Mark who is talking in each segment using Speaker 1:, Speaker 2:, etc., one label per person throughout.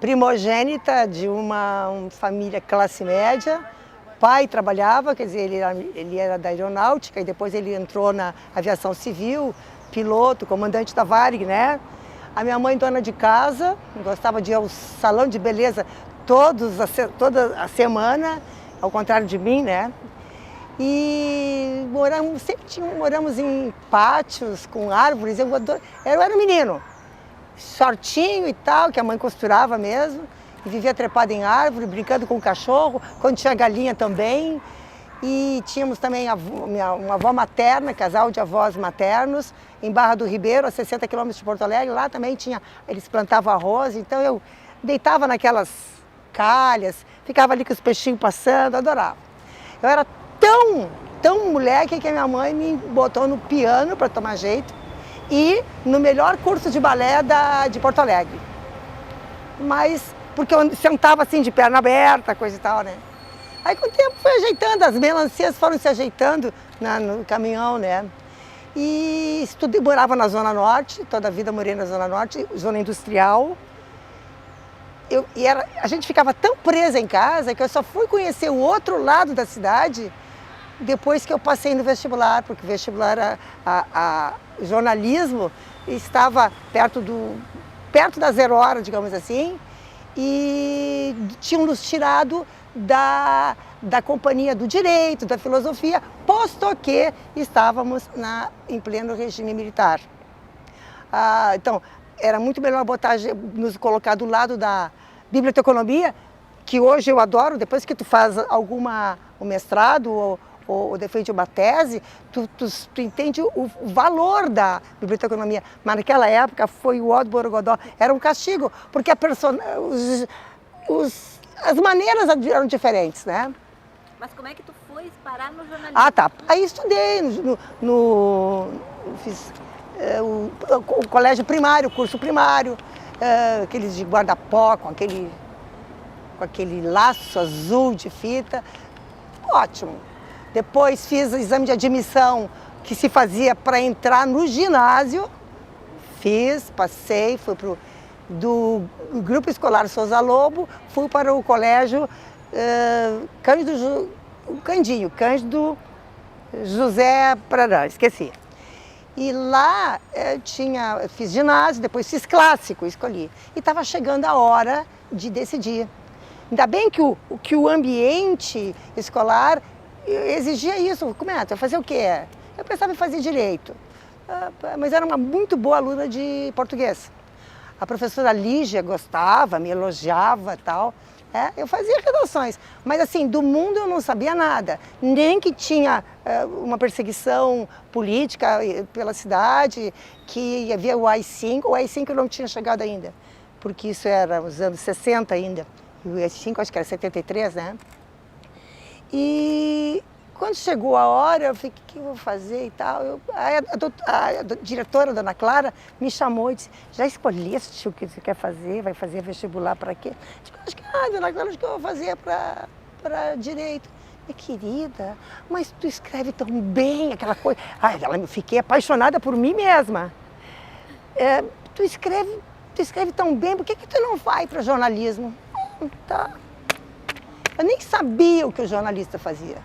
Speaker 1: primogênita de uma família classe média. Pai trabalhava, quer dizer, ele era da aeronáutica e depois ele entrou na aviação civil, piloto, comandante da Varig, né? A minha mãe, dona de casa, gostava de ir ao salão de beleza toda a semana, ao contrário de mim, né? E moramos em pátios com árvores. Eu era um menino, shortinho e tal, que a mãe costurava mesmo. E vivia trepada em árvore, brincando com o cachorro, quando tinha galinha também. E tínhamos também uma avó materna, casal de avós maternos, em Barra do Ribeiro, a 60 quilômetros de Porto Alegre. Lá também eles plantavam arroz, então eu deitava naquelas calhas, ficava ali com os peixinhos passando, adorava. Eu era tão moleque que a minha mãe me botou no piano para tomar jeito e no melhor curso de balé de Porto Alegre. Mas porque eu sentava assim de perna aberta, coisa e tal, né? Aí com o tempo foi ajeitando, as melancias foram se ajeitando no caminhão, né? E morava na Zona Norte, toda a vida morei na Zona Norte, zona industrial. A gente ficava tão presa em casa que eu só fui conhecer o outro lado da cidade depois que eu passei no vestibular, porque o vestibular, jornalismo, estava perto da 0 hora, digamos assim, e tinham nos tirado da companhia do direito, da filosofia, posto que estávamos em pleno regime militar. Então, era muito melhor nos colocar do lado da biblioteconomia, que hoje eu adoro. Depois que tu faz um mestrado ou defende uma tese, tu entende o valor da biblioteconomia. Mas naquela época foi o ó do Borogodó, era um castigo, porque as maneiras eram diferentes, né?
Speaker 2: Mas como é que tu foi parar no jornalismo?
Speaker 1: Ah, tá. Aí estudei, fiz o colégio primário, o curso primário, aqueles de guarda-pó, com aquele laço azul de fita. Ótimo. Depois fiz o exame de admissão que se fazia para entrar no ginásio. Passei, fui do Grupo Escolar Souza Lobo, fui para o colégio Cândido José Prarã, esqueci. E lá fiz ginásio, depois fiz clássico, escolhi. E estava chegando a hora de decidir. Ainda bem que o ambiente escolar exigia isso. Como é? Tu vai fazer o quê? Eu pensava em fazer direito, mas era uma muito boa aluna de português. A professora Lígia gostava, me elogiava e tal. Eu fazia redações, mas assim, do mundo eu não sabia nada. Nem que tinha uma perseguição política pela cidade, que havia o AI-5. O AI-5 não tinha chegado ainda, porque isso era os anos 60 ainda. E o AI-5 acho que era 73, né? E quando chegou a hora, eu falei, o que eu vou fazer e tal. A diretora, a dona Clara, me chamou e disse, já escolheste o que você quer fazer? Vai fazer vestibular para quê? Eu disse, acho que, dona Clara, acho que eu vou fazer para direito. Minha querida, mas tu escreve tão bem, aquela coisa. Fiquei apaixonada por mim mesma. Tu escreve tão bem, por que tu não vai para jornalismo? Tá. Eu nem sabia o que o jornalista fazia.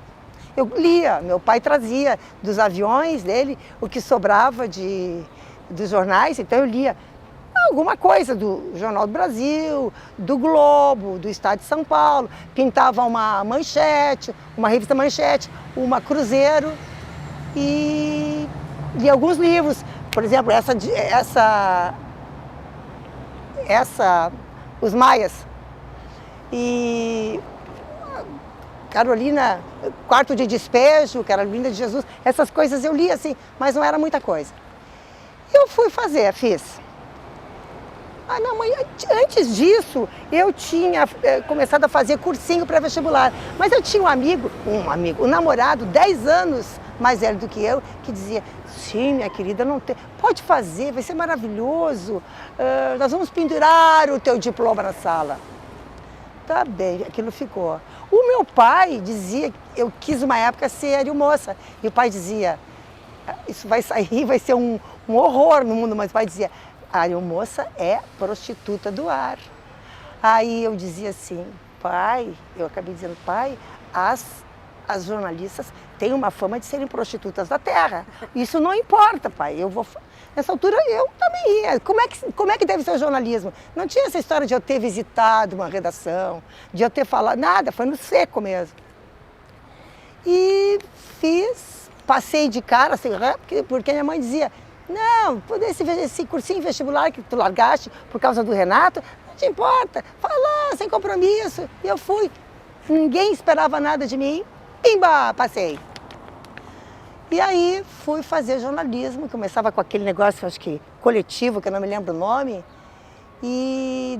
Speaker 1: Eu lia, meu pai trazia dos aviões dele o que sobrava dos jornais, então eu lia alguma coisa do Jornal do Brasil, do Globo, do Estado de São Paulo, pintava uma manchete, uma revista Manchete, uma Cruzeiro e alguns livros, por exemplo, Os Maias e Carolina, Quarto de Despejo, Carolina de Jesus, essas coisas eu li assim, mas não era muita coisa. Eu fiz. Minha mãe, antes disso, eu tinha começado a fazer cursinho pré-vestibular, mas eu tinha um namorado, 10 anos mais velho do que eu, que dizia, sim, minha querida, pode fazer, vai ser maravilhoso, nós vamos pendurar o teu diploma na sala. Tá bem, aquilo ficou. O meu pai dizia, eu quis uma época ser aeromoça, e o pai dizia, isso vai sair, vai ser um horror no mundo, mas o pai dizia, a aeromoça é prostituta do ar. Aí eu dizia assim, pai, eu acabei dizendo, pai, as jornalistas têm uma fama de serem prostitutas da terra. Isso não importa, pai. Nessa altura eu também ia. Como é que deve ser o jornalismo? Não tinha essa história de eu ter visitado uma redação, de eu ter falado, nada, foi no seco mesmo. E passei de cara, assim, porque minha mãe dizia, não, esse cursinho vestibular que tu largaste por causa do Renato, não te importa, vai lá, sem compromisso. E eu fui. Ninguém esperava nada de mim, pimba, passei. E aí fui fazer jornalismo, começava com aquele negócio, acho que coletivo, que eu não me lembro o nome, e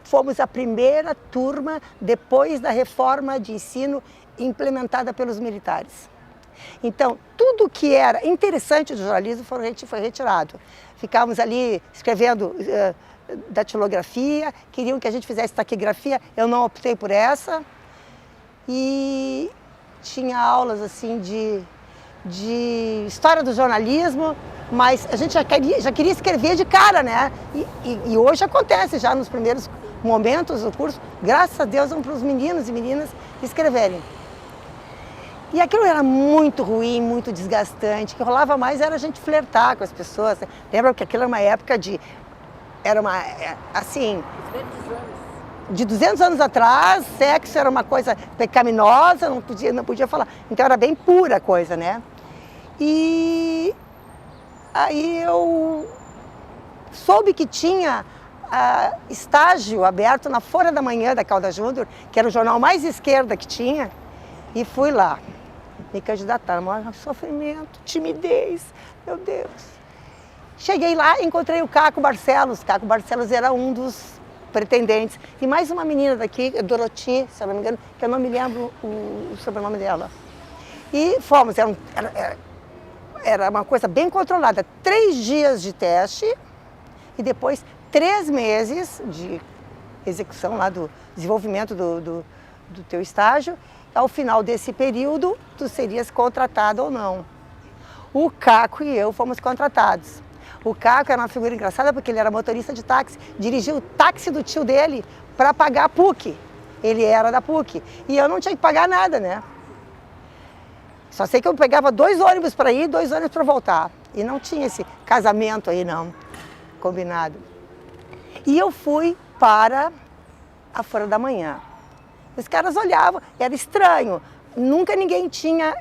Speaker 1: fomos a primeira turma depois da reforma de ensino implementada pelos militares. Então, tudo que era interessante do jornalismo foi retirado. Ficávamos ali escrevendo datilografia, queriam que a gente fizesse taquigrafia, eu não optei por essa. E tinha aulas assim de história do jornalismo, mas a gente já queria escrever de cara, né? E hoje acontece já nos primeiros momentos do curso, graças a Deus, vão para os meninos e meninas escreverem. E aquilo era muito ruim, muito desgastante. O que rolava mais era a gente flertar com as pessoas. Lembra que aquilo era uma época assim, de 200 anos atrás, sexo era uma coisa pecaminosa, não podia falar. Então era bem pura a coisa, né? E aí eu soube que tinha estágio aberto na Folha da Manhã da Caldas Júnior, que era o jornal mais esquerda que tinha, e fui lá me candidatar. Maior sofrimento, timidez, meu Deus. Cheguei lá e encontrei o Caco Barcelos. Caco Barcelos era um dos pretendentes. E mais uma menina daqui, Doroti, se eu não me engano, que eu não me lembro o sobrenome dela. E fomos, era uma coisa bem controlada. 3 dias de teste e depois 3 meses de execução lá do desenvolvimento do teu estágio. Ao final desse período, tu serias contratado ou não. O Caco e eu fomos contratados. O Caco era uma figura engraçada porque ele era motorista de táxi, dirigiu o táxi do tio dele para pagar a PUC. Ele era da PUC. E eu não tinha que pagar nada, né? Só sei que eu pegava 2 ônibus para ir, 2 ônibus para voltar. E não tinha esse casamento aí, não, combinado. E eu fui para a Folha da Manhã. Os caras olhavam, era estranho. Nunca ninguém tinha,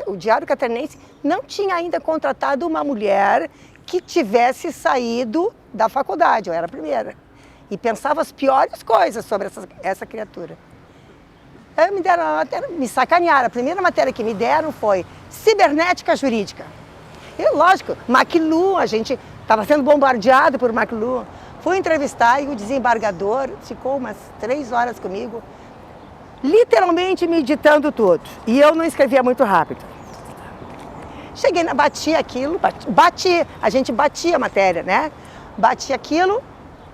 Speaker 1: o Diário Catarinense não tinha ainda contratado uma mulher que tivesse saído da faculdade, eu era a primeira. E pensava as piores coisas sobre essa criatura. Aí me sacanearam. A primeira matéria que me deram foi cibernética jurídica. E lógico, McLuhan, a gente estava sendo bombardeado por McLuhan. Fui entrevistar e o desembargador ficou umas 3 horas comigo, literalmente me ditando tudo. E eu não escrevia muito rápido. Cheguei, bati aquilo, a gente batia a matéria, né? Bati aquilo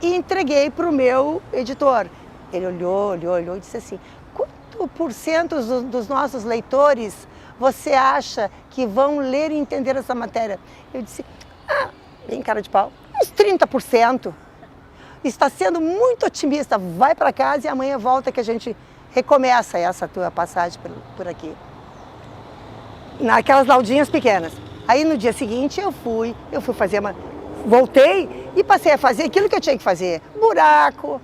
Speaker 1: e entreguei para o meu editor. Ele olhou e disse assim, quanto por cento dos nossos leitores você acha que vão ler e entender essa matéria? Eu disse, bem cara de pau, uns 30%. Está sendo muito otimista, vai para casa e amanhã volta que a gente recomeça essa tua passagem por aqui. Naquelas laudinhas pequenas. Aí no dia seguinte eu fui fazer voltei e passei a fazer aquilo que eu tinha que fazer. Buraco,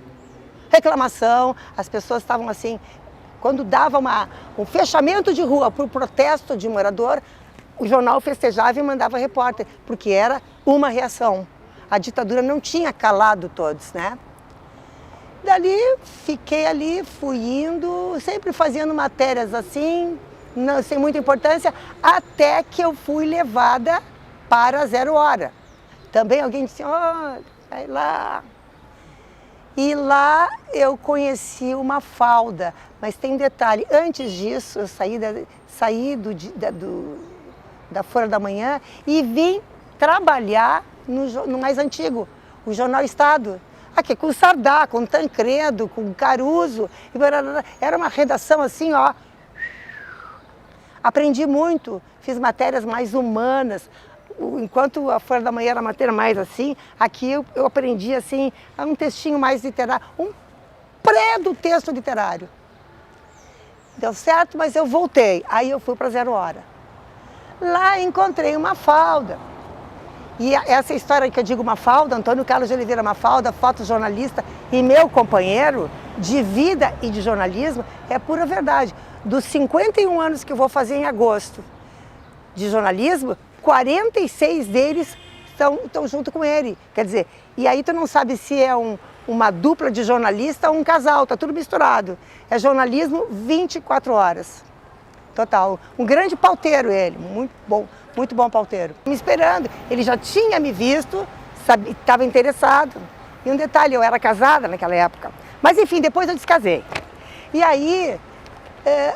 Speaker 1: reclamação, as pessoas estavam assim, quando dava um fechamento de rua para o protesto de morador, o jornal festejava e mandava repórter, porque era uma reação. A ditadura não tinha calado todos, né? Dali, fiquei ali, fui indo, sempre fazendo matérias assim, não, sem muita importância, até que eu fui levada para 0 Hora. Também alguém disse, vai lá. E lá eu conheci uma Mafalda, mas tem um detalhe, antes disso eu saí da Folha da Manhã e vim trabalhar no mais antigo, o Jornal Estado. Aqui com Sardá, com Tancredo, com Caruso. Era uma redação assim, ó. Aprendi muito, fiz matérias mais humanas, enquanto a Folha da Manhã era matéria mais assim, aqui eu aprendi assim, um textinho mais literário, um pré do texto literário. Deu certo, mas eu voltei. Aí eu fui para Zero Hora. Lá encontrei uma Mafalda. E essa história que eu digo Mafalda, Antônio Carlos de Oliveira Mafalda, fotojornalista e meu companheiro de vida e de jornalismo, é pura verdade. Dos 51 anos que eu vou fazer em agosto de jornalismo, 46 deles estão junto com ele. Quer dizer, e aí tu não sabe se é uma dupla de jornalista ou um casal, tá tudo misturado. É jornalismo 24 horas. Total. Um grande pauteiro ele, muito bom pauteiro. Me esperando, ele já tinha me visto, estava interessado. E um detalhe, eu era casada naquela época. Mas enfim, depois eu descasei. E aí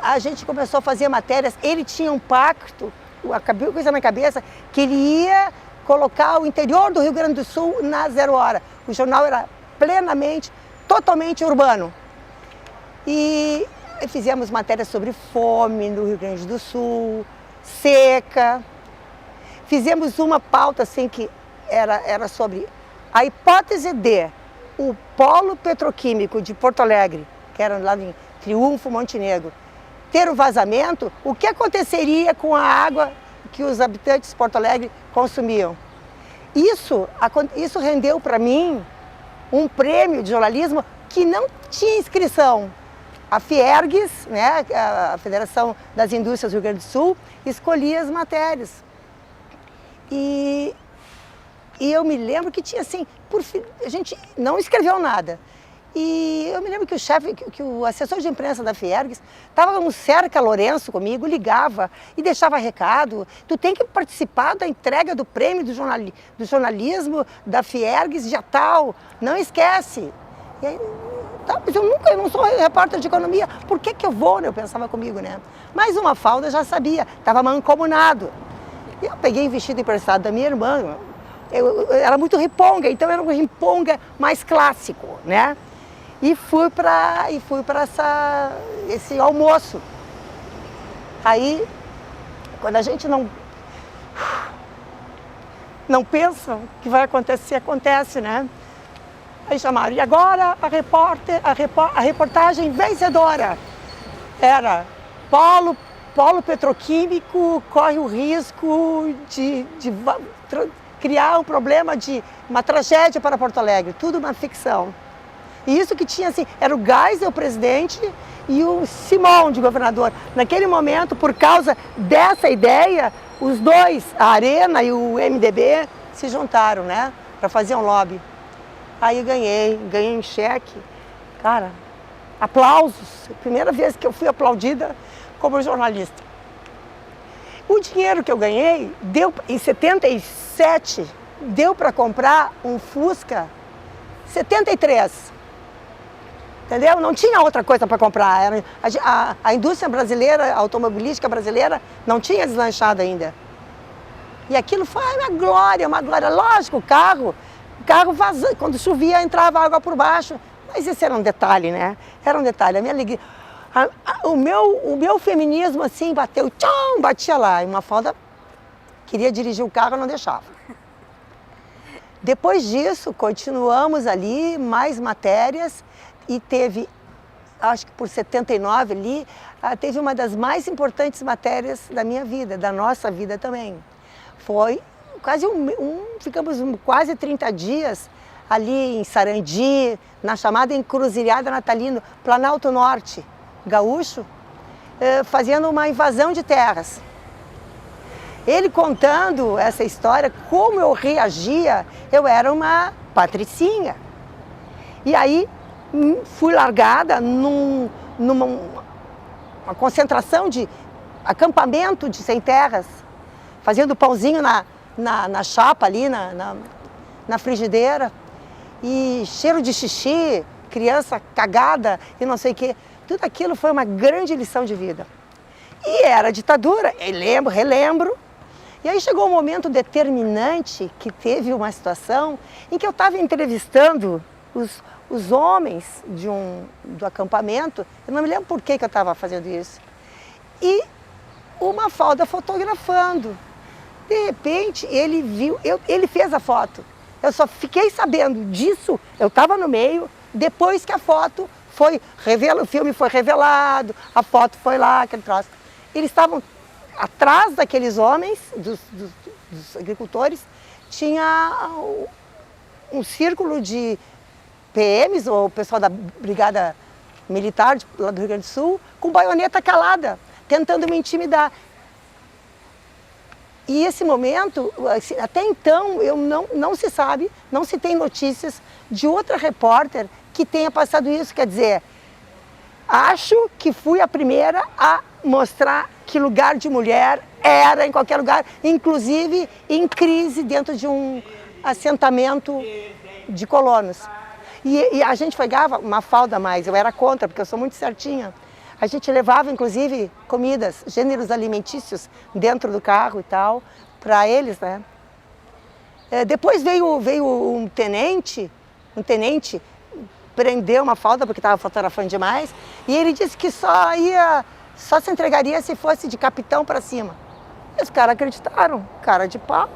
Speaker 1: a gente começou a fazer matérias, ele tinha um pacto, acabou coisa na cabeça, que ele ia colocar o interior do Rio Grande do Sul na Zero Hora. O jornal era plenamente, totalmente urbano. E fizemos matérias sobre fome no Rio Grande do Sul, seca. Fizemos uma pauta assim que era sobre a hipótese de o polo petroquímico de Porto Alegre, que era lá em Triunfo, Montenegro, ter o vazamento, o que aconteceria com a água que os habitantes de Porto Alegre consumiam. Isso rendeu para mim um prêmio de jornalismo que não tinha inscrição. A Fiergues, né, a Federação das Indústrias do Rio Grande do Sul, escolhia as matérias. E eu me lembro que tinha assim, a gente não escreveu nada. E eu me lembro que o chefe, que o assessor de imprensa da Fiergues, estava um Cerca Lourenço comigo, ligava e deixava recado. Tu tem que participar da entrega do prêmio do jornalismo da Fiergues dia tal, não esquece. E aí, tá, mas eu não sou repórter de economia, por que eu vou, né? Eu pensava comigo, né? Mas uma Mafalda já sabia, estava mancomunado. E eu peguei um vestido emprestado da minha irmã, eu era muito riponga, então era um riponga mais clássico, né? E fui para esse almoço. Aí, quando a gente não pensa que vai acontecer, acontece, né? Aí chamaram, e agora a reportagem vencedora era polo petroquímico corre o risco de criar um problema de uma tragédia para Porto Alegre, tudo uma ficção. E isso que tinha assim, era o Geisel, o presidente, e o Simão, de governador. Naquele momento, por causa dessa ideia, os dois, a Arena e o MDB, se juntaram, né, para fazer um lobby. Aí ganhei em cheque. Cara, aplausos. Primeira vez que eu fui aplaudida como jornalista. O dinheiro que eu ganhei, em 77, deu para comprar um Fusca 73. Entendeu? Não tinha outra coisa para comprar. A indústria brasileira, a automobilística brasileira, não tinha deslanchado ainda. E aquilo foi uma glória, uma glória. Lógico, o carro vazando, quando chovia entrava água por baixo. Mas esse era um detalhe, né? Era um detalhe, a minha alegria. O meu feminismo assim bateu, tchum, batia lá. E uma Mafalda queria dirigir o carro, não deixava. Depois disso, continuamos ali, mais matérias. E teve, acho que por 79 ali, teve uma das mais importantes matérias da minha vida, da nossa vida também. Foi quase ficamos quase 30 dias ali em Sarandi, na chamada Encruzilhada Natalino, Planalto Norte, gaúcho, fazendo uma invasão de terras. Ele contando essa história, como eu reagia, eu era uma patricinha. E aí, fui largada numa concentração de acampamento de sem terras, fazendo pãozinho na chapa ali, na frigideira, e cheiro de xixi, criança cagada e não sei o quê. Tudo aquilo foi uma grande lição de vida. E era ditadura, eu relembro. E aí chegou um momento determinante que teve uma situação em que eu estava entrevistando os homens do acampamento, eu não me lembro por que eu estava fazendo isso, e uma Mafalda fotografando. De repente, ele viu, ele fez a foto. Eu só fiquei sabendo disso, eu estava no meio, depois que a foto foi revelada, o filme foi revelado, a foto foi lá, aquele troço. Eles estavam atrás daqueles homens, dos agricultores, tinha um círculo de PMs, ou pessoal da Brigada Militar lá do Rio Grande do Sul, com baioneta calada, tentando me intimidar. E esse momento, assim, até então, não se sabe, não se tem notícias de outra repórter que tenha passado isso. Quer dizer, acho que fui a primeira a mostrar que lugar de mulher era em qualquer lugar, inclusive em crise dentro de um assentamento de colonos. E a gente pegava uma falda a mais, eu era contra, porque eu sou muito certinha. A gente levava, inclusive, comidas, gêneros alimentícios dentro do carro e tal, para eles, né? Depois veio um tenente prendeu uma falda porque estava fotografando demais, e ele disse que só se entregaria se fosse de capitão para cima. E os caras acreditaram, cara de pau.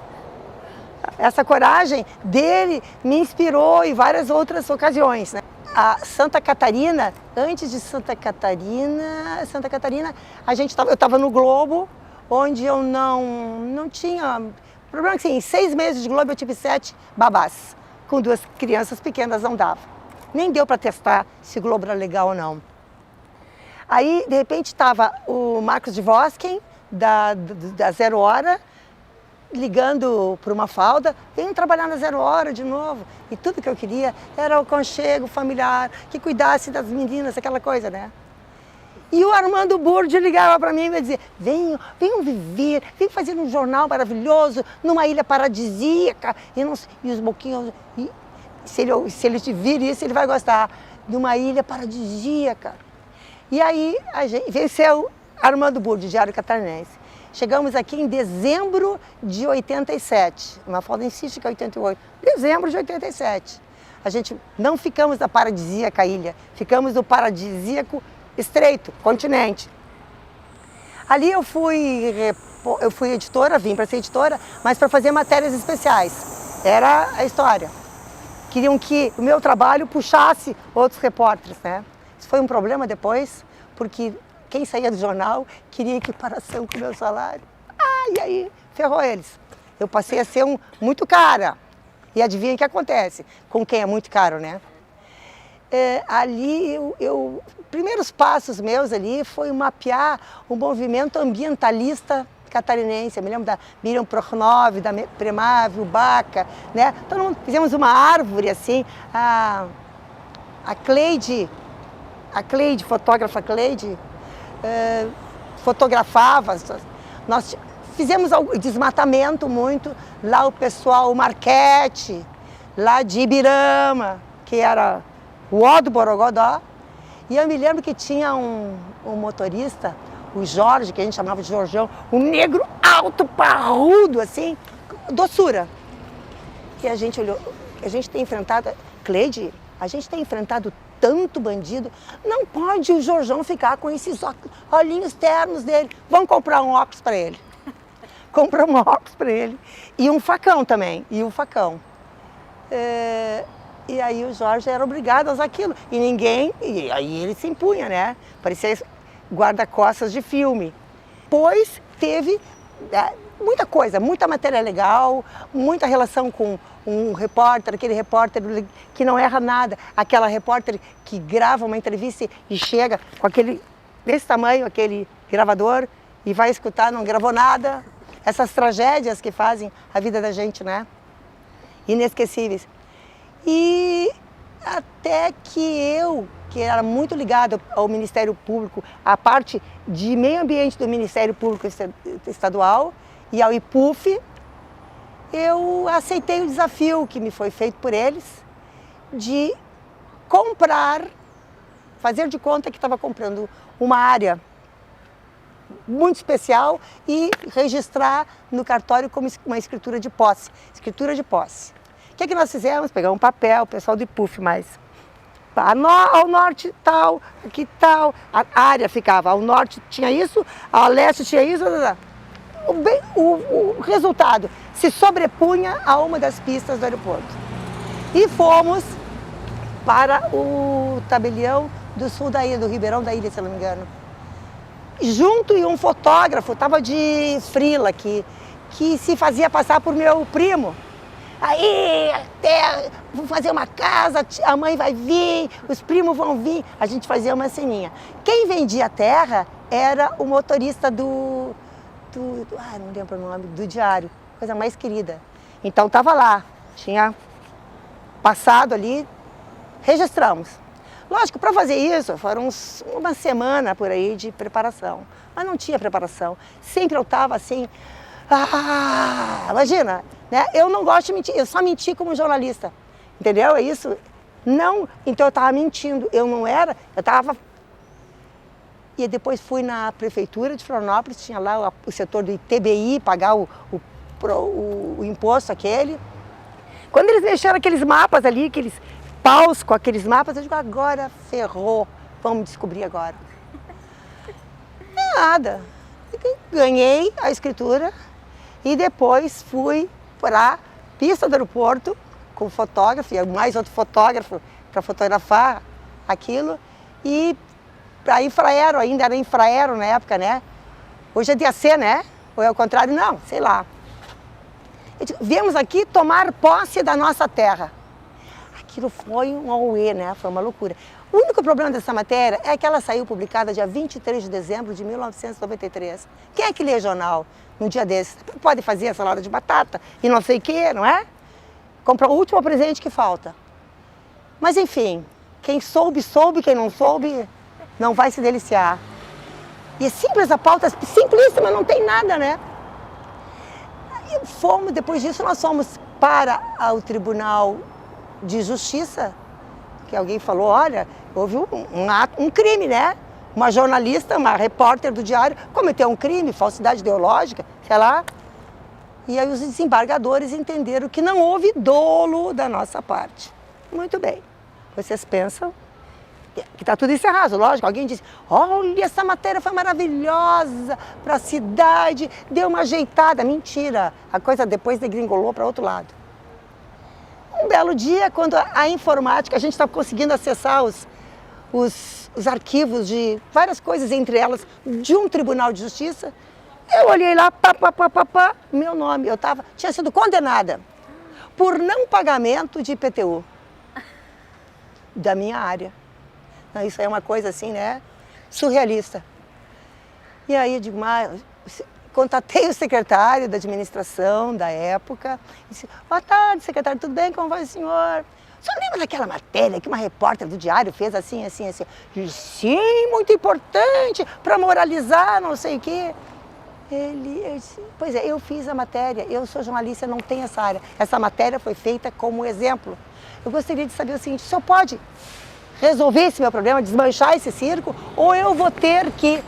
Speaker 1: Essa coragem dele me inspirou em várias outras ocasiões, né? A Santa Catarina, antes de Santa Catarina, eu estava no Globo, onde eu não tinha... O problema é que, assim, em 6 meses de Globo eu tive 7 babás, com 2 crianças pequenas, não dava. Nem deu para testar se o Globo era legal ou não. Aí, de repente, estava o Marcos de Vosken, da 0 Hora, ligando para uma falda, venham trabalhar na 0 Hora de novo. E tudo que eu queria era o aconchego familiar, que cuidasse das meninas, aquela coisa, né? E o Armando Burdi ligava para mim e me dizia, venham viver, venham fazer um jornal maravilhoso, numa ilha paradisíaca. E os boquinhos, se ele te vir isso, ele vai gostar. Numa ilha paradisíaca. E aí a gente venceu Armando Burdi, Diário Catarinense. Chegamos aqui em dezembro de 87, uma falda insiste que é 88, dezembro de 87. A gente não ficamos na paradisíaca ilha, ficamos no paradisíaco estreito, continente. Ali eu fui editora, vim para ser editora, mas para fazer matérias especiais. Era a história. Queriam que o meu trabalho puxasse outros repórteres, né? Isso foi um problema depois, porque quem saía do jornal queria equiparação com o meu salário. E aí ferrou eles. Eu passei a ser muito cara. E adivinha o que acontece com quem é muito caro, né? Ali, primeiros passos meus ali foi mapear o movimento ambientalista catarinense. Eu me lembro da Miriam Prochnov, da Premave, o Baca, né? Então fizemos uma árvore assim, a Cleide, fotógrafa Cleide, fotografava. Nós fizemos desmatamento muito, lá o pessoal, o Marquete, lá de Ibirama, que era o ó do Borogodó. E eu me lembro que tinha um motorista, o Jorge, que a gente chamava de Jorjão, um negro alto, parrudo, assim, doçura. E a gente olhou, a gente tem enfrentado, Cleide, a gente tem enfrentado tanto bandido, não pode o Jorjão ficar com esses olhinhos ternos dele. Vamos comprar um óculos para ele. Compramos um óculos para ele. E um facão também, E aí o Jorge era obrigado a usar aquilo. E aí ele se impunha, né? Parecia guarda-costas de filme. Pois teve muita coisa, muita matéria legal, muita relação com um repórter, aquele repórter que não erra nada, aquela repórter que grava uma entrevista e chega com desse tamanho, aquele gravador, e vai escutar, não gravou nada. Essas tragédias que fazem a vida da gente, né? Inesquecíveis. E até que era muito ligado ao Ministério Público, à parte de meio ambiente do Ministério Público Estadual e ao IPUF, eu aceitei o desafio que me foi feito por eles de comprar, fazer de conta que estava comprando uma área muito especial e registrar no cartório como uma escritura de posse. Escritura de posse. O que nós fizemos? Pegar um papel, o pessoal do IPUF, mas ao norte tal, aqui tal, a área ficava, ao norte tinha isso, ao leste tinha isso, o resultado se sobrepunha a uma das pistas do aeroporto. E fomos para o tabelião do sul da ilha, do Ribeirão da ilha, se eu não me engano. Junto e um fotógrafo, estava de frila aqui, que se fazia passar por meu primo. Aí, até vou fazer uma casa, a mãe vai vir, os primos vão vir. A gente fazia uma ceninha. Quem vendia a terra era o motorista não lembro o nome, do diário, coisa mais querida. Então estava lá, tinha passado ali, registramos. Lógico, para fazer isso, foram uma semana por aí de preparação. Mas não tinha preparação. Sempre eu estava assim, imagina, né? Eu não gosto de mentir, eu só menti como jornalista. Entendeu? É isso? Não, então eu estava mentindo, eu não era, eu estava... E depois fui na prefeitura de Florianópolis, tinha lá o setor do ITBI, pagar o imposto aquele. Quando eles mexeram aqueles mapas ali, aqueles paus com aqueles mapas, eu digo, agora ferrou, vamos descobrir agora. Nada. Ganhei a escritura e depois fui para a pista do aeroporto com o fotógrafo, e mais outro fotógrafo para fotografar aquilo, e para Infraero, ainda era Infraero na época, né? Hoje é DAC, né? Ou é o contrário? Não, sei lá. Viemos aqui tomar posse da nossa terra. Aquilo foi um auê, né? Foi uma loucura. O único problema dessa matéria é que ela saiu publicada dia 23 de dezembro de 1993. Quem é que lê jornal num dia desses? Pode fazer salada de batata e não sei o quê, não é? Comprar o último presente que falta. Mas enfim, quem soube, soube. Quem não soube, não vai se deliciar. E é simples, a pauta é simplíssima, não tem nada, né? E depois disso nós fomos para o Tribunal de Justiça, que alguém falou, olha, houve um crime, né? Uma jornalista, uma repórter do diário, cometeu um crime, falsidade ideológica, sei lá. E aí os desembargadores entenderam que não houve dolo da nossa parte. Muito bem. Vocês pensam que está tudo encerrado, lógico. Alguém disse, olha, essa matéria foi maravilhosa para a cidade, deu uma ajeitada. Mentira, a coisa depois degringolou para outro lado. Um belo dia, quando a informática, a gente estava conseguindo acessar os arquivos de várias coisas, entre elas de um tribunal de justiça, eu olhei lá, meu nome, tinha sido condenada por não pagamento de IPTU da minha área. Isso aí é uma coisa assim, né, surrealista. E aí eu digo, mas contatei o secretário da administração da época, disse, boa tarde, secretário, tudo bem, como vai o senhor? O senhor lembra daquela matéria que uma repórter do diário fez assim, assim, assim? Eu disse, sim, muito importante, para moralizar, não sei o quê. Eu disse, pois é, eu fiz a matéria, eu sou jornalista, não tenho essa área. Essa matéria foi feita como exemplo. Eu gostaria de saber o seguinte, o senhor pode resolver esse meu problema, desmanchar esse circo, ou eu vou ter que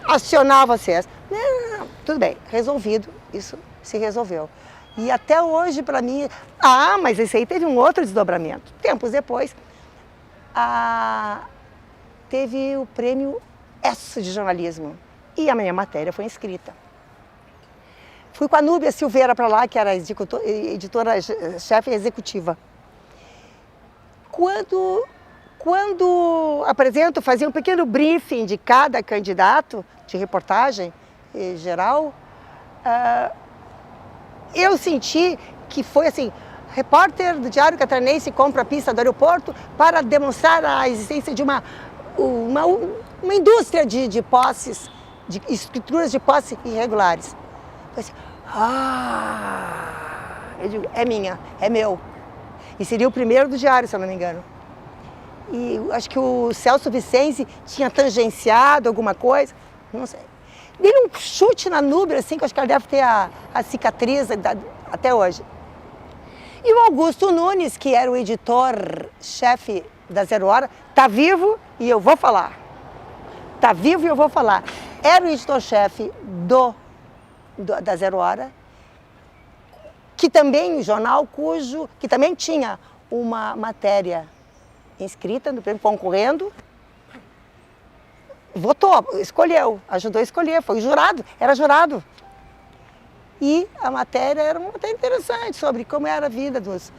Speaker 1: acionar vocês? Não, tudo bem, resolvido, isso se resolveu. E até hoje, para mim, mas esse aí teve um outro desdobramento. Tempos depois, teve o prêmio ESSO de jornalismo e a minha matéria foi inscrita. Fui com a Núbia Silveira para lá, que era editora-chefe executiva. Quando apresento, fazia um pequeno briefing de cada candidato de reportagem geral, eu senti que foi assim, repórter do Diário Catarinense compra a pista do aeroporto para demonstrar a existência de uma indústria de posses, de escrituras de posse irregulares. Eu disse, eu digo, é minha, é meu. E seria o primeiro do Diário, se eu não me engano. E acho que o Celso Vicente tinha tangenciado alguma coisa, não sei. Dei um chute na Núbia, assim, que eu acho que ela deve ter a cicatriz até hoje. E o Augusto Nunes, que era o editor-chefe da Zero Hora, está vivo e eu vou falar. Está vivo e eu vou falar. Era o editor-chefe da Zero Hora, que também, um jornal que também tinha uma matéria inscrita no prêmio, concorrendo, votou, escolheu, ajudou a escolher, foi jurado, era jurado. E a matéria era uma matéria interessante sobre como era a vida dos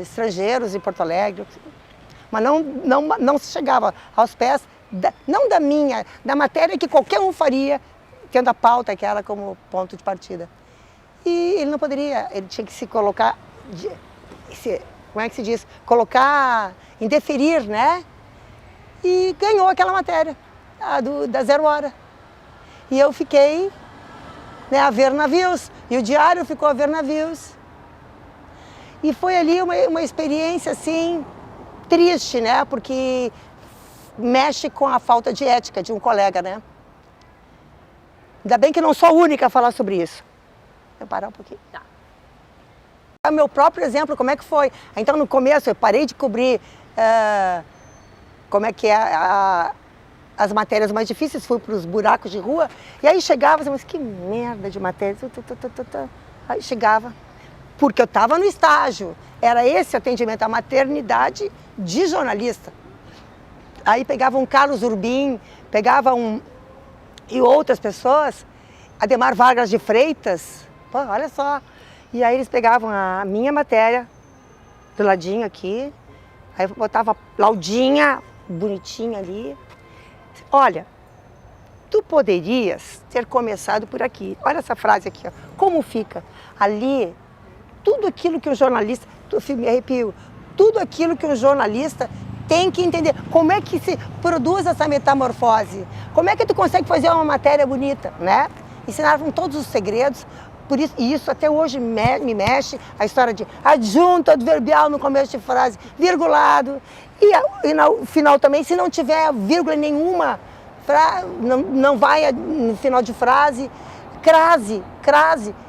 Speaker 1: estrangeiros em Porto Alegre. Mas não se chegava aos pés, não da matéria que qualquer um faria, tendo a pauta que era como ponto de partida. E ele não poderia, ele tinha que se colocar, como é que se diz? Colocar, interferir, né? E ganhou aquela matéria, da 0 Hora. E eu fiquei, né, a ver navios, e o diário ficou a ver navios. E foi ali uma experiência, assim, triste, né? Porque mexe com a falta de ética de um colega, né? Ainda bem que não sou a única a falar sobre isso. Vou parar um pouquinho.
Speaker 2: Tá.
Speaker 1: O meu próprio exemplo, como é que foi? Então, no começo, eu parei de cobrir como é que é as matérias mais difíceis, fui para os buracos de rua, e aí chegava, mas que merda de matéria. Aí chegava, porque eu estava no estágio, era esse atendimento à maternidade de jornalista. Aí pegava um Carlos Urbim, pegava e outras pessoas, Ademar Vargas de Freitas, pô, olha só. E aí eles pegavam a minha matéria, do ladinho aqui, aí botava Laudinha, bonitinha ali. Olha, tu poderias ter começado por aqui. Olha essa frase aqui, ó. Como fica? Ali, tudo aquilo que o jornalista, me arrepio, tudo aquilo que o jornalista tem que entender. Como é que se produz essa metamorfose? Como é que tu consegue fazer uma matéria bonita, né? Ensinaram todos os segredos, por isso, e isso até hoje me mexe, a história de adjunto adverbial no começo de frase, virgulado, e no final também, se não tiver vírgula nenhuma, não vai no final de frase, crase.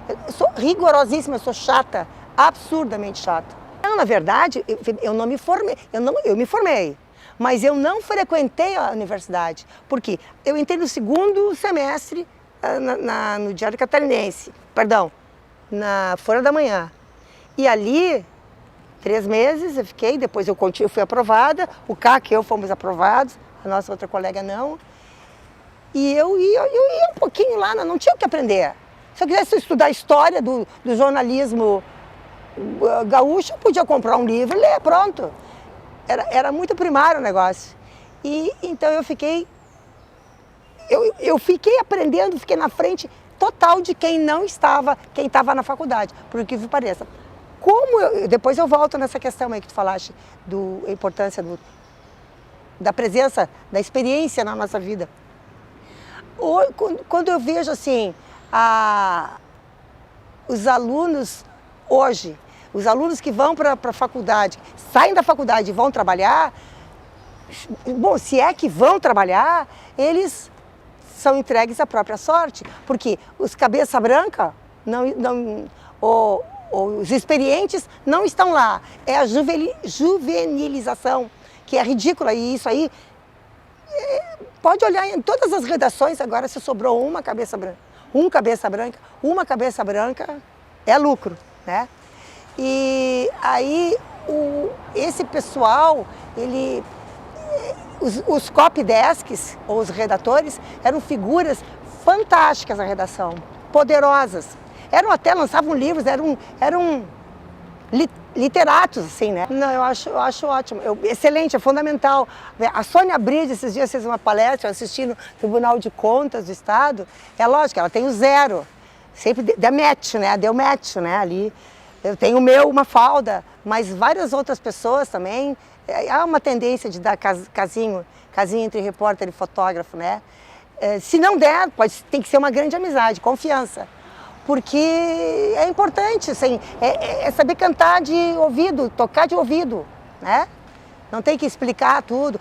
Speaker 1: Eu sou rigorosíssima, eu sou chata, absurdamente chata. Não, na verdade, eu não me formei, eu me formei, mas eu não frequentei a universidade, porque eu entrei no 2º semestre no Diário Catarinense, perdão, na Folha da Manhã. E ali, 3 meses eu fiquei, depois eu fui aprovada, o CAC e eu fomos aprovados, a nossa outra colega não. E eu ia um pouquinho lá, não tinha o que aprender. Se eu quisesse estudar a história do jornalismo gaúcho, eu podia comprar um livro e ler, pronto. Era muito primário o negócio. E então eu fiquei aprendendo, fiquei na frente total de quem estava na faculdade, por que pareça. Depois eu volto nessa questão aí que tu falaste, a importância da presença, da experiência na nossa vida. Quando eu vejo assim, os alunos hoje, os alunos que vão para a faculdade, saem da faculdade e vão trabalhar, bom, se é que vão trabalhar, eles são entregues à própria sorte, porque os cabeça branca, os experientes não estão lá, é a juvenilização, que é ridícula, e isso aí, pode olhar em todas as redações agora, se sobrou uma cabeça branca, uma cabeça branca é lucro, né? E aí esse pessoal, os copydesks, ou os redatores, eram figuras fantásticas na redação, poderosas. Lançavam livros, eram literatos, assim, né? Não, eu acho ótimo, excelente, é fundamental. A Sônia Bride, esses dias, fez uma palestra, eu assisti no Tribunal de Contas do Estado, é lógico, ela tem o 0, sempre deu match, né, ali. Eu tenho uma falda, mas várias outras pessoas também. Há uma tendência de dar casinho entre repórter e fotógrafo, né? Se não der, tem que ser uma grande amizade, confiança. Porque é importante, assim, é saber cantar de ouvido, tocar de ouvido, né? Não tem que explicar tudo.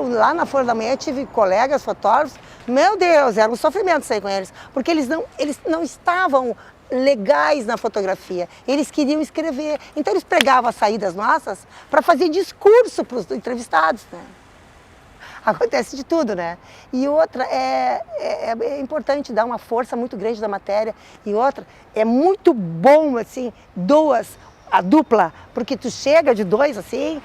Speaker 1: Lá na Folha da Manhã, tive colegas fotógrafos, meu Deus, era um sofrimento sair com eles, porque eles não estavam legais na fotografia, eles queriam escrever, então eles pregavam as saídas nossas para fazer discurso para os entrevistados, né? Acontece de tudo, né? E outra, é importante dar uma força muito grande da matéria, e outra, é muito bom, assim, a dupla, porque tu chega de 2, assim,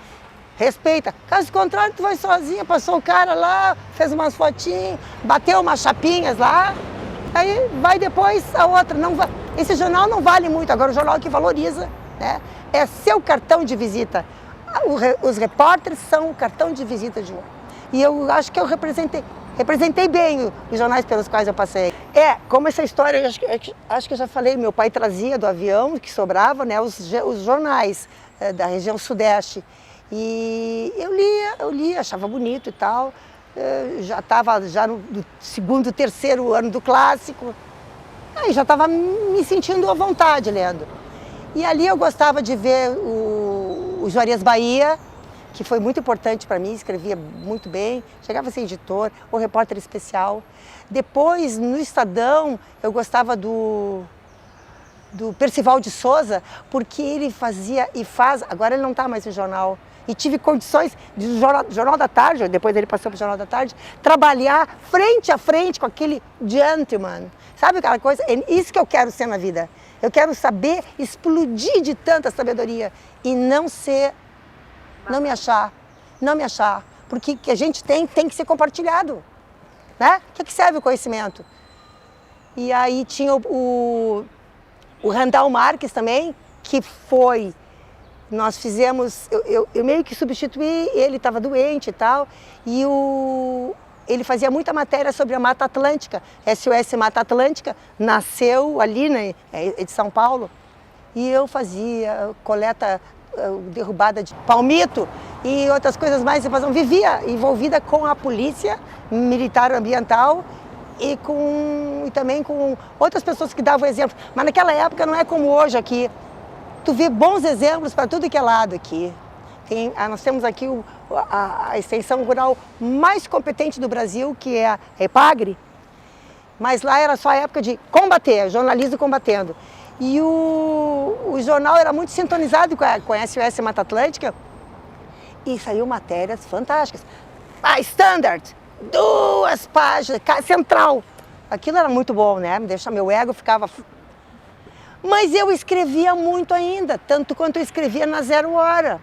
Speaker 1: respeita. Caso contrário, tu vai sozinha, passou o cara lá, fez umas fotinhas, bateu umas chapinhas lá, Aí vai depois a outra. Não vai, esse jornal não vale muito, agora o jornal que valoriza, né, é seu cartão de visita. Os repórteres são o cartão de visita de um. E eu acho que eu representei bem os jornais pelos quais eu passei. Como essa história, eu acho que eu já falei, meu pai trazia do avião, que sobrava, né, os jornais da região sudeste. E eu lia, achava bonito e tal. Já estava no segundo, terceiro ano do clássico. Aí já estava me sentindo à vontade lendo. E ali eu gostava de ver o Juarez Bahia, que foi muito importante para mim, escrevia muito bem, chegava a ser editor, ou repórter especial. Depois, no Estadão, eu gostava do Percival de Souza, porque ele fazia e faz, agora ele não está mais no jornal, e tive condições de Jornal da Tarde, depois ele passou para o Jornal da Tarde, trabalhar frente a frente com aquele gentleman. Sabe aquela coisa? É isso que eu quero ser na vida. Eu quero saber explodir de tanta sabedoria e não me achar, porque o que a gente tem que ser compartilhado, né? O que serve o conhecimento? E aí tinha o Randall Marques também, que foi, nós fizemos, eu meio que substituí, ele estava doente e tal, e ele fazia muita matéria sobre a Mata Atlântica, SOS Mata Atlântica, nasceu ali, né, de São Paulo, e eu fazia coleta, derrubada de palmito e outras coisas mais, vivia envolvida com a polícia militar ambiental e também com outras pessoas que davam exemplos. Mas naquela época não é como hoje aqui. Tu vê bons exemplos para tudo que é lado aqui. Nós temos aqui a extensão rural mais competente do Brasil, que é a EPAGRE, mas lá era só a época de combater, jornalismo combatendo. E o jornal era muito sintonizado com a SOS Mata Atlântica e saiu matérias fantásticas. Standard, 2 páginas, central. Aquilo era muito bom, né? Meu ego ficava... Mas eu escrevia muito ainda, tanto quanto eu escrevia na Zero Hora.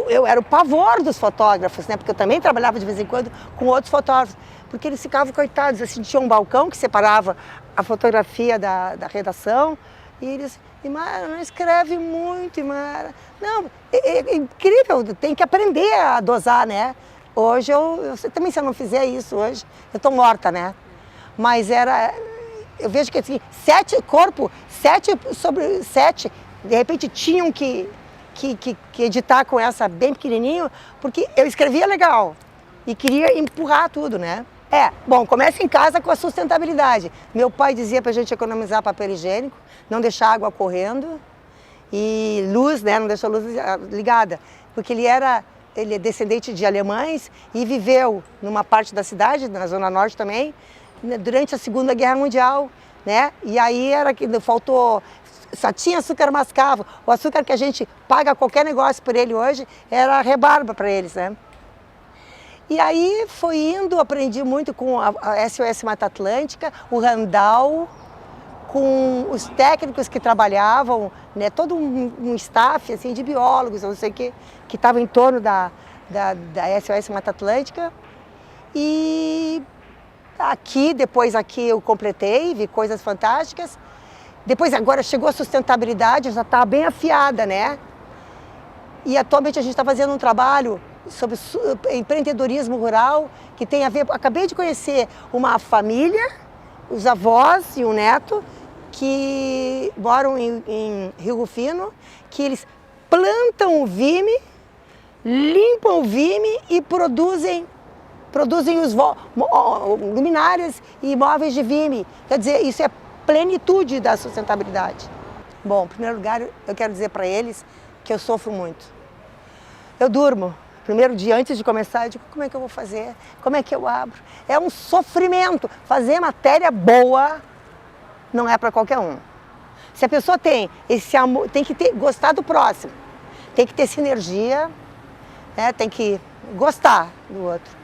Speaker 1: Eu era o pavor dos fotógrafos, né? Porque eu também trabalhava de vez em quando com outros fotógrafos. Porque eles ficavam coitados, assim, tinha um balcão que separava a fotografia da redação. E eles, Imara, não escreve muito, Imara. Não, é incrível, tem que aprender a dosar, né? Hoje, também se eu não fizer isso hoje, eu estou morta, né? Mas eu vejo que assim, 7 sobre 7, de repente tinham que editar com essa bem pequenininho, porque eu escrevia legal e queria empurrar tudo, né? Bom, começa em casa com a sustentabilidade. Meu pai dizia pra gente economizar papel higiênico, não deixar água correndo e luz, né? Não deixar a luz ligada, porque ele é descendente de alemães e viveu numa parte da cidade, na Zona Norte também, durante a Segunda Guerra Mundial, né? E aí era que faltou, só tinha açúcar mascavo. O açúcar que a gente paga qualquer negócio por ele hoje era rebarba para eles, né? E aí foi indo, aprendi muito com a SOS Mata Atlântica, o Randall, com os técnicos que trabalhavam, né, todo um staff assim, de biólogos, não sei o que estava em torno da SOS Mata Atlântica. E depois eu completei, vi coisas fantásticas. Depois agora chegou a sustentabilidade, já estava bem afiada, né? E atualmente a gente está fazendo um trabalho sobre empreendedorismo rural, que tem a ver, acabei de conhecer uma família, os avós e um neto, que moram em Rio Rufino, que eles plantam o vime, limpam o vime e produzem os luminárias e móveis de vime. Quer dizer, isso é plenitude da sustentabilidade. Bom, em primeiro lugar, eu quero dizer para eles que eu sofro muito. Eu durmo. Primeiro dia, antes de começar, eu digo, como é que eu vou fazer? Como é que eu abro? É um sofrimento. Fazer matéria boa não é para qualquer um. Se a pessoa tem esse amor, tem que gostar do próximo, tem que ter sinergia, né? Tem que gostar do outro.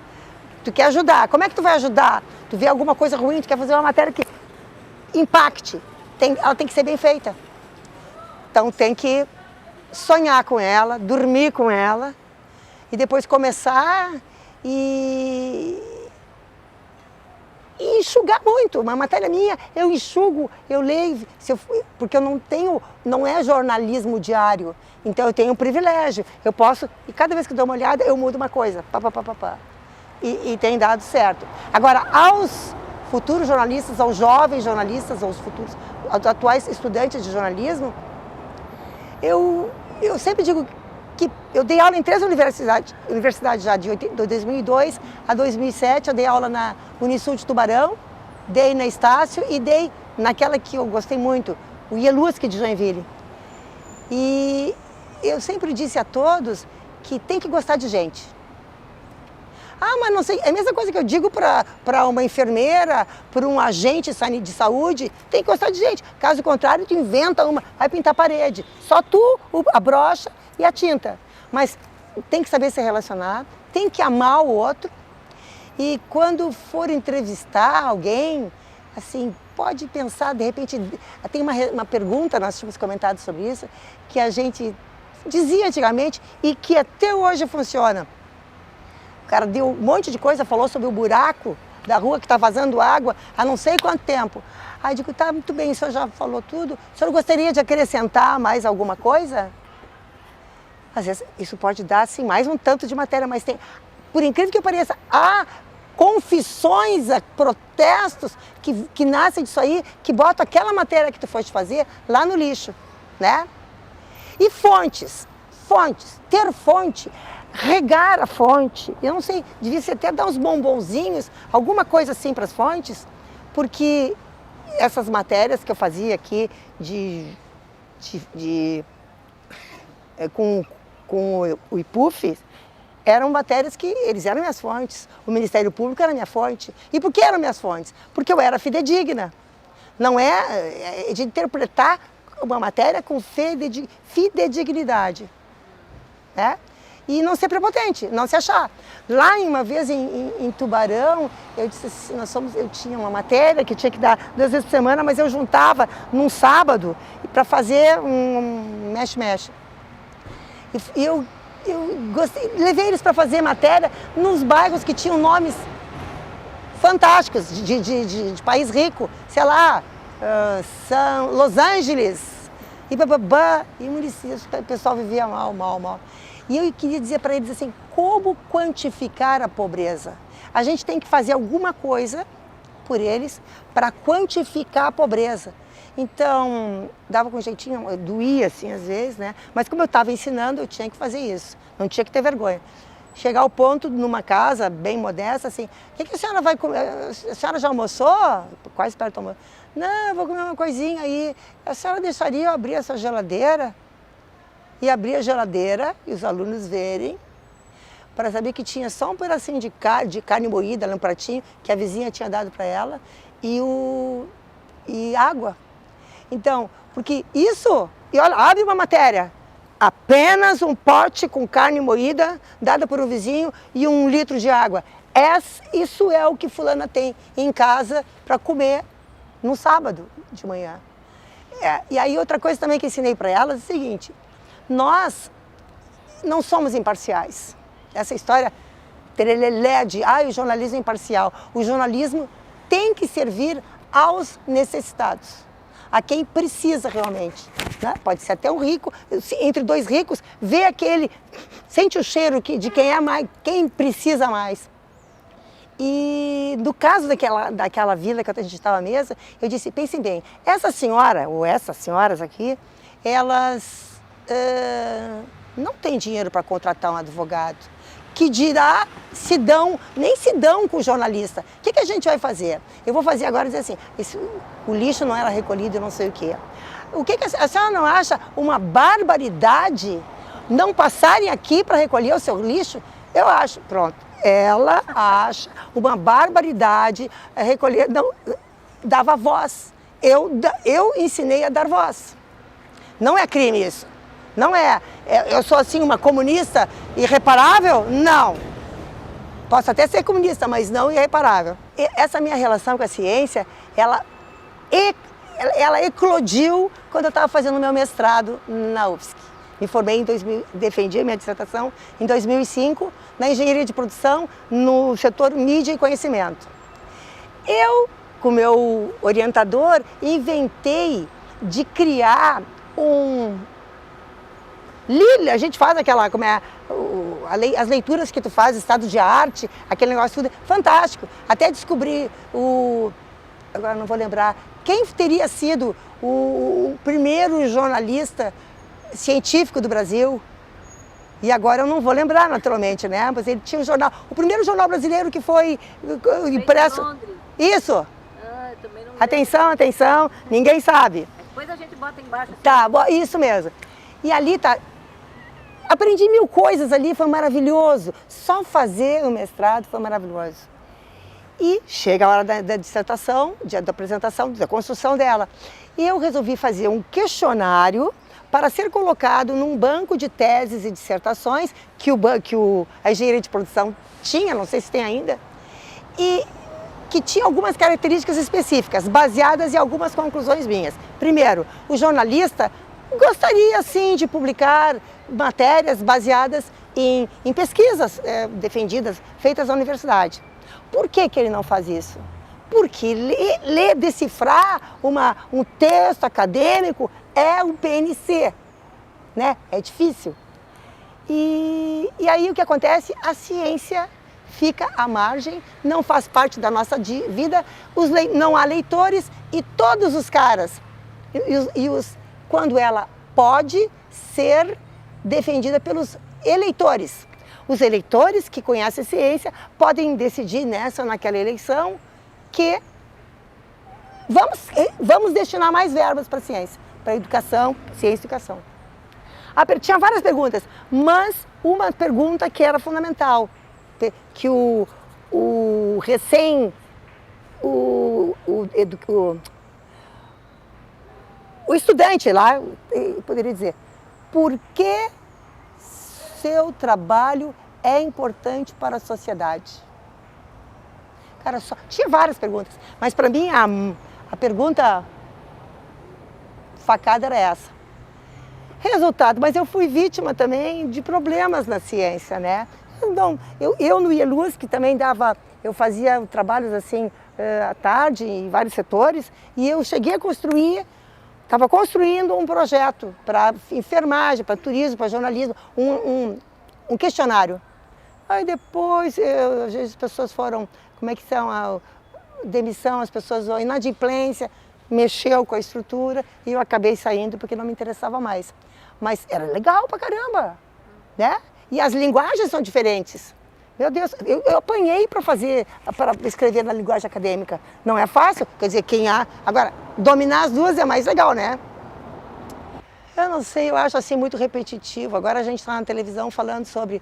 Speaker 1: Tu quer ajudar, como é que tu vai ajudar? Tu vê alguma coisa ruim, tu quer fazer uma matéria que impacte, ela tem que ser bem feita. Então tem que sonhar com ela, dormir com ela, e depois começar e e enxugar muito. Uma matéria minha, eu enxugo, eu leio, porque eu não tenho, não é jornalismo diário. Então eu tenho um privilégio, eu posso, e cada vez que dou uma olhada, eu mudo uma coisa, e tem dado certo. Agora, aos futuros jornalistas, aos jovens jornalistas, aos atuais estudantes de jornalismo, eu sempre digo que eu dei aula em 3 universidades já, de 2002 a 2007, eu dei aula na Unisul de Tubarão, dei na Estácio e dei naquela que eu gostei muito, o IELUSC de Joinville. E eu sempre disse a todos que tem que gostar de gente. Ah, mas não sei, é a mesma coisa que eu digo para uma enfermeira, para um agente de saúde, tem que gostar de gente. Caso contrário, tu inventa vai pintar a parede. Só tu, a brocha e a tinta. Mas tem que saber se relacionar, tem que amar o outro. E quando for entrevistar alguém, assim, pode pensar, de repente, tem uma pergunta, nós tínhamos comentado sobre isso, que a gente dizia antigamente e que até hoje funciona. O cara deu um monte de coisa, falou sobre o buraco da rua que está vazando água há não sei quanto tempo. Aí eu digo, tá, muito bem, o senhor já falou tudo. O senhor gostaria de acrescentar mais alguma coisa? Às vezes isso pode dar, assim, mais um tanto de matéria, mas tem, por incrível que pareça, há confissões, protestos que nascem disso aí, que botam aquela matéria que tu foste fazer lá no lixo, né? E fontes, ter fonte, regar a fonte, eu não sei, devia ser até dar uns bombonzinhos, alguma coisa assim para as fontes, porque essas matérias que eu fazia aqui com o IPUF, eram matérias que eles eram minhas fontes, o Ministério Público era minha fonte. E por que eram minhas fontes? Porque eu era fidedigna. Não é de interpretar uma matéria com fidedignidade, né? E não ser prepotente, não se achar. Lá uma vez em Tubarão, eu disse assim, eu tinha uma matéria que tinha que dar 2 vezes por semana, mas eu juntava num sábado para fazer um mexe-mexe. E eu levei eles para fazer matéria nos bairros que tinham nomes fantásticos, de país rico, sei lá, Los Angeles, e o pessoal vivia mal. E eu queria dizer para eles assim, como quantificar a pobreza? A gente tem que fazer alguma coisa por eles para quantificar a pobreza. Então, dava com jeitinho, doía assim às vezes, né? Mas como eu estava ensinando, eu tinha que fazer isso, não tinha que ter vergonha. Chegar ao ponto, numa casa bem modesta, assim, o que a senhora vai comer? A senhora já almoçou? Quase perto do almoço. Não, eu vou comer uma coisinha aí. A senhora deixaria eu abrir essa geladeira? E abrir a geladeira e os alunos verem, para saber que tinha só um pedacinho de carne moída, um pratinho, que a vizinha tinha dado para ela, e água. Então, porque isso, e olha, abre uma matéria, apenas um pote com carne moída, dada por um vizinho, e 1 litro de água. Isso é o que fulana tem em casa para comer no sábado de manhã. E aí outra coisa também que ensinei para elas é o seguinte, nós não somos imparciais. Essa história terelelé de o jornalismo é imparcial. O jornalismo tem que servir aos necessitados, a quem precisa realmente, né? Pode ser até um rico, entre 2 ricos, vê aquele, sente o cheiro de quem é mais, quem precisa mais. E no caso daquela vila que a gente estava à mesa, eu disse, pensem bem, essa senhora, ou essas senhoras aqui, elas não têm dinheiro para contratar um advogado, que dirá nem se dão com o jornalista. O que a gente vai fazer? Eu vou fazer agora dizer assim, o lixo não era recolhido, eu não sei o quê. A senhora não acha uma barbaridade não passarem aqui para recolher o seu lixo? Eu acho, pronto. Ela acha uma barbaridade recolher, não, dava voz. Eu ensinei a dar voz. Não é crime isso. Não é. Eu sou assim uma comunista irreparável? Não. Posso até ser comunista, mas não irreparável. E essa minha relação com a ciência, ela eclodiu quando eu estava fazendo o meu mestrado na UFSC. Me formei defendi a minha dissertação em 2005 na engenharia de produção no setor mídia e conhecimento. Eu, com o meu orientador, inventei de criar a gente faz aquela, as leituras que tu faz, estado de arte, aquele negócio tudo, fantástico. Até descobrir agora não vou lembrar, quem teria sido o primeiro jornalista científico do Brasil. E agora eu não vou lembrar, naturalmente, né? Mas ele tinha um jornal, o primeiro jornal brasileiro que foi impresso. Isso!
Speaker 2: Também não
Speaker 1: atenção, atenção, ninguém sabe.
Speaker 2: Depois a gente bota embaixo. Assim.
Speaker 1: Tá, isso mesmo. E ali tá. Aprendi 1000 coisas ali, foi maravilhoso. Só fazer o mestrado foi maravilhoso. E chega a hora da dissertação, da apresentação, da construção dela. E eu resolvi fazer um questionário para ser colocado num banco de teses e dissertações que a engenharia de produção tinha, não sei se tem ainda, e que tinha algumas características específicas, baseadas em algumas conclusões minhas. Primeiro, o jornalista gostaria, sim, de publicar matérias baseadas em pesquisas defendidas, feitas na universidade. Por que ele não faz isso? Porque decifrar um texto acadêmico é um PNC, né? É difícil. E aí o que acontece? A ciência fica à margem, não faz parte da nossa vida, não há leitores e todos os caras, quando ela pode ser defendida pelos eleitores. Os eleitores que conhecem a ciência podem decidir nessa ou naquela eleição que vamos destinar mais verbas para a ciência, para a educação, ciência e educação. Tinha várias perguntas, mas uma pergunta que era fundamental, que o estudante lá poderia dizer: por que seu trabalho é importante para a sociedade? Cara, tinha várias perguntas, mas para mim a pergunta facada era essa. Resultado, mas eu fui vítima também de problemas na ciência, né? Então, eu no IELUS, que também eu fazia trabalhos assim à tarde em vários setores, e eu cheguei a estava construindo um projeto para enfermagem, para turismo, para jornalismo, um questionário. Aí depois, às vezes as pessoas foram, como é que são, a demissão, as pessoas, a inadimplência, mexeu com a estrutura e eu acabei saindo porque não me interessava mais. Mas era legal pra caramba, né? E as linguagens são diferentes. Meu Deus, eu apanhei para escrever na linguagem acadêmica. Não é fácil, quer dizer, agora, dominar as duas é mais legal, né? Eu não sei, eu acho assim muito repetitivo. Agora a gente está na televisão falando sobre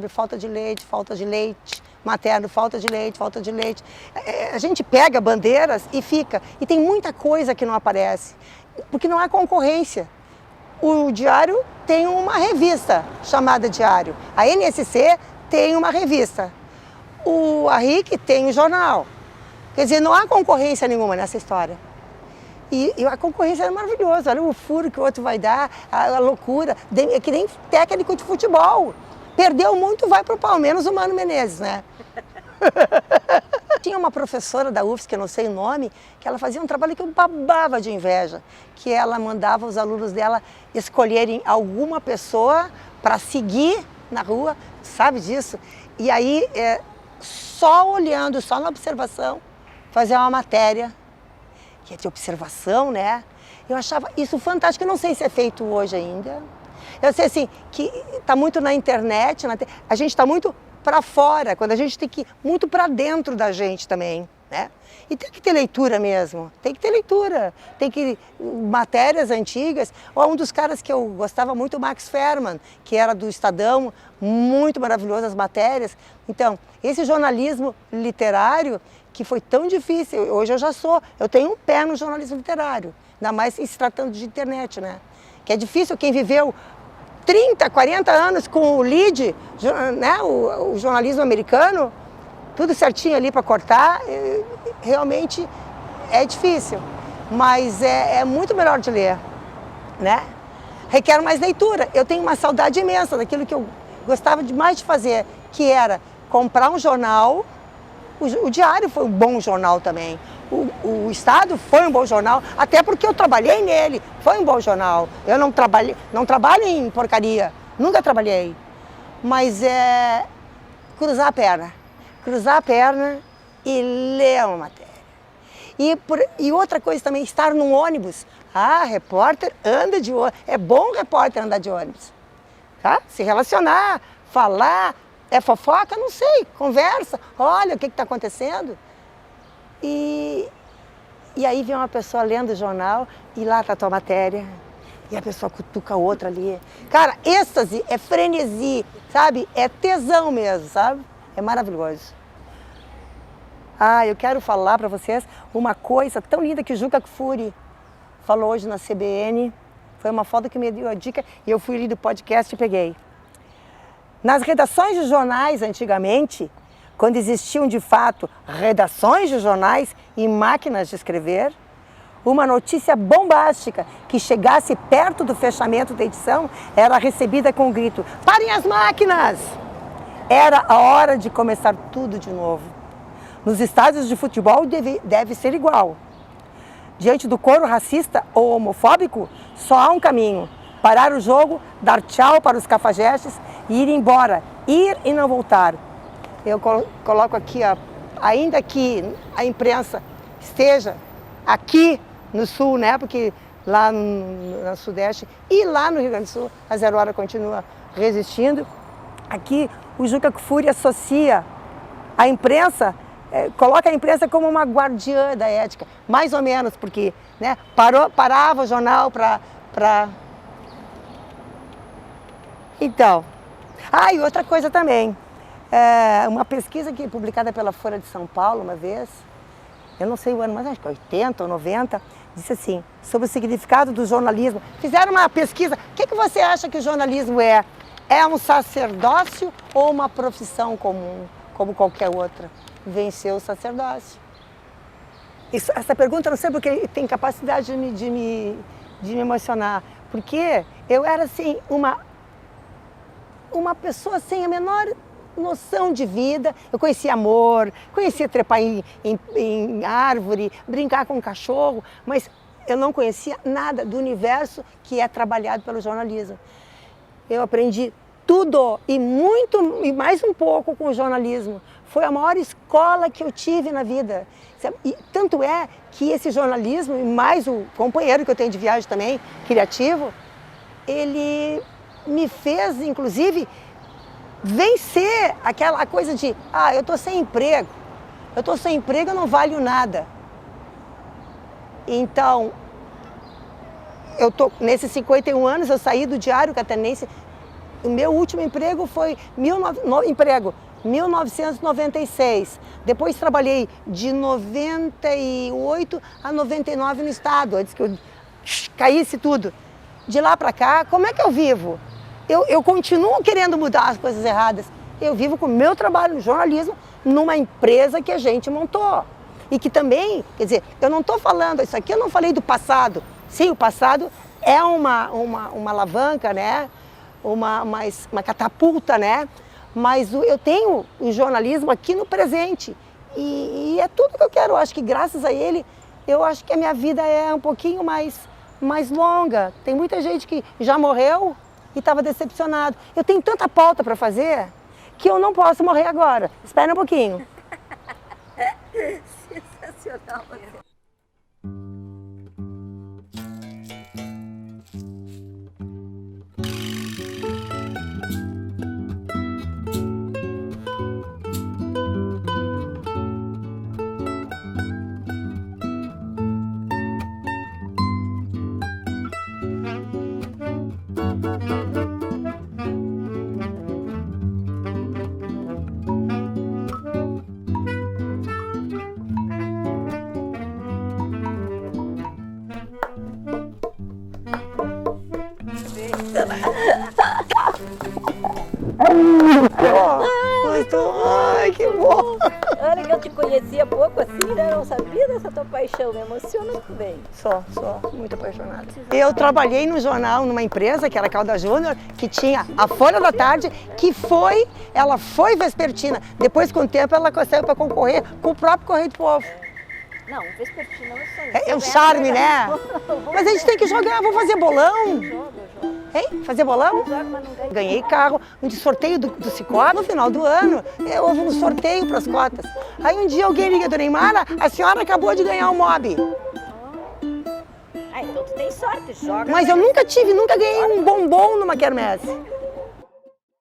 Speaker 1: falta de leite materno, falta de leite. A gente pega bandeiras e fica. E tem muita coisa que não aparece, porque não há concorrência. O Diário tem uma revista chamada Diário. A NSC tem uma revista. A RIC tem um jornal. Quer dizer, não há concorrência nenhuma nessa história. E a concorrência é maravilhosa. Olha o furo que o outro vai dar, a loucura. É que nem técnico de futebol. Perdeu muito, vai para o Palmeiras, o Mano Menezes, né? Tinha uma professora da UFSC, que eu não sei o nome, que ela fazia um trabalho que eu babava de inveja, que ela mandava os alunos dela escolherem alguma pessoa para seguir na rua, sabe disso? E aí, só olhando, só na observação, fazer uma matéria, que é de observação, né? Eu achava isso fantástico, eu não sei se é feito hoje ainda. Eu sei assim, que está muito na internet, a gente está muito para fora, quando a gente tem que ir muito para dentro da gente também, né? E tem que ter leitura mesmo, tem que ter leitura, matérias antigas. Um dos caras que eu gostava muito, o Max Ferman, que era do Estadão, muito maravilhoso as matérias. Então, esse jornalismo literário, que foi tão difícil, hoje eu tenho um pé no jornalismo literário, ainda mais se tratando de internet, né? Que é difícil, quem viveu 30, 40 anos com o lead, né, o jornalismo americano, tudo certinho ali para cortar, realmente é difícil, mas é muito melhor de ler, né? Requer mais leitura. Eu tenho uma saudade imensa daquilo que eu gostava demais de fazer, que era comprar um jornal, o Diário foi um bom jornal também. O Estado foi um bom jornal, até porque eu trabalhei nele, foi um bom jornal. Eu não trabalho em porcaria, nunca trabalhei. Mas é cruzar a perna e ler uma matéria. E outra coisa também, estar num ônibus. Ah, repórter anda de ônibus, é bom repórter andar de ônibus. Tá? Se relacionar, falar, é fofoca, não sei, conversa, olha o que está acontecendo. E aí vem uma pessoa lendo o jornal e lá está a tua matéria. E a pessoa cutuca a outra ali. Cara, êxtase, é frenesi, sabe? É tesão mesmo, sabe? É maravilhoso. Ah, eu quero falar para vocês uma coisa tão linda que o Juca Kfouri falou hoje na CBN. Foi uma foto que me deu a dica e eu fui ali do podcast e peguei. Nas redações de jornais, antigamente, quando existiam de fato redações de jornais e máquinas de escrever, uma notícia bombástica que chegasse perto do fechamento da edição era recebida com o grito: parem as máquinas! Era a hora de começar tudo de novo. Nos estádios de futebol deve ser igual. Diante do coro racista ou homofóbico, só há um caminho: parar o jogo, dar tchau para os cafajestes e ir embora, ir e não voltar. Eu coloco aqui, ó, ainda que a imprensa esteja aqui no sul, né, porque lá no Sudeste e lá no Rio Grande do Sul a Zero Hora continua resistindo. Aqui o Juca Kfouri associa a imprensa, coloca a imprensa como uma guardiã da ética, mais ou menos, porque, né, parava o jornal para... Então, e outra coisa também, uma pesquisa que publicada pela Folha de São Paulo uma vez, eu não sei o ano, mas acho que 80 ou 90, disse assim, sobre o significado do jornalismo. Fizeram uma pesquisa, o que você acha que o jornalismo é? É um sacerdócio ou uma profissão comum, como qualquer outra? Venceu o sacerdócio. Essa pergunta, não sei porque tem capacidade de me emocionar, porque eu era assim, uma pessoa sem a menor noção de vida. Eu conhecia amor, conhecia trepar em árvore, brincar com um cachorro, mas eu não conhecia nada do universo que é trabalhado pelo jornalismo. Eu aprendi tudo e muito, e mais um pouco com o jornalismo. Foi a maior escola que eu tive na vida. E tanto é que esse jornalismo, e mais o companheiro que eu tenho de viagem também, criativo, ele me fez, inclusive, vencer aquela coisa de, eu estou sem emprego, eu não valho nada. Então, nesses 51 anos, eu saí do Diário Catarinense, o meu último emprego foi 1996. Depois trabalhei de 98 a 99 no Estado, antes que eu caísse tudo. De lá para cá, como é que eu vivo? Eu continuo querendo mudar as coisas erradas. Eu vivo com o meu trabalho no jornalismo, numa empresa que a gente montou. E que também, quer dizer, eu não estou falando, isso aqui eu não falei do passado. Sim, o passado é uma alavanca, né? Uma catapulta, né? Mas eu tenho o jornalismo aqui no presente. E é tudo que eu quero. Eu acho que graças a ele, eu acho que a minha vida é um pouquinho mais longa. Tem muita gente que já morreu e estava decepcionado. Eu tenho tanta pauta para fazer que eu não posso morrer agora. Espera um pouquinho.
Speaker 2: Sensacional. eu te conhecia pouco assim, né? Não sabia dessa tua paixão, me emociona muito bem.
Speaker 1: Sou muito apaixonada. Eu trabalhei no jornal, numa empresa, que era a Calda Júnior, que tinha a Folha da Tarde, ela foi vespertina. Depois, com o tempo, ela saiu para concorrer com o próprio Correio do Povo.
Speaker 2: Não, vespertina é isso aí.
Speaker 1: É um charme, né? Mas a gente tem que jogar, vamos fazer bolão.
Speaker 2: Joga.
Speaker 1: Hein? Fazer bolão?
Speaker 2: Joga, mas não ganha.
Speaker 1: Ganhei carro, um de sorteio do Cicobi. No final do ano, houve um sorteio para as cotas. Aí um dia alguém liga, Dona Imara, a senhora acabou de ganhar um mob.
Speaker 2: Ah, então tu tem sorte, joga.
Speaker 1: Mas eu nunca ganhei um bombom numa quermesse.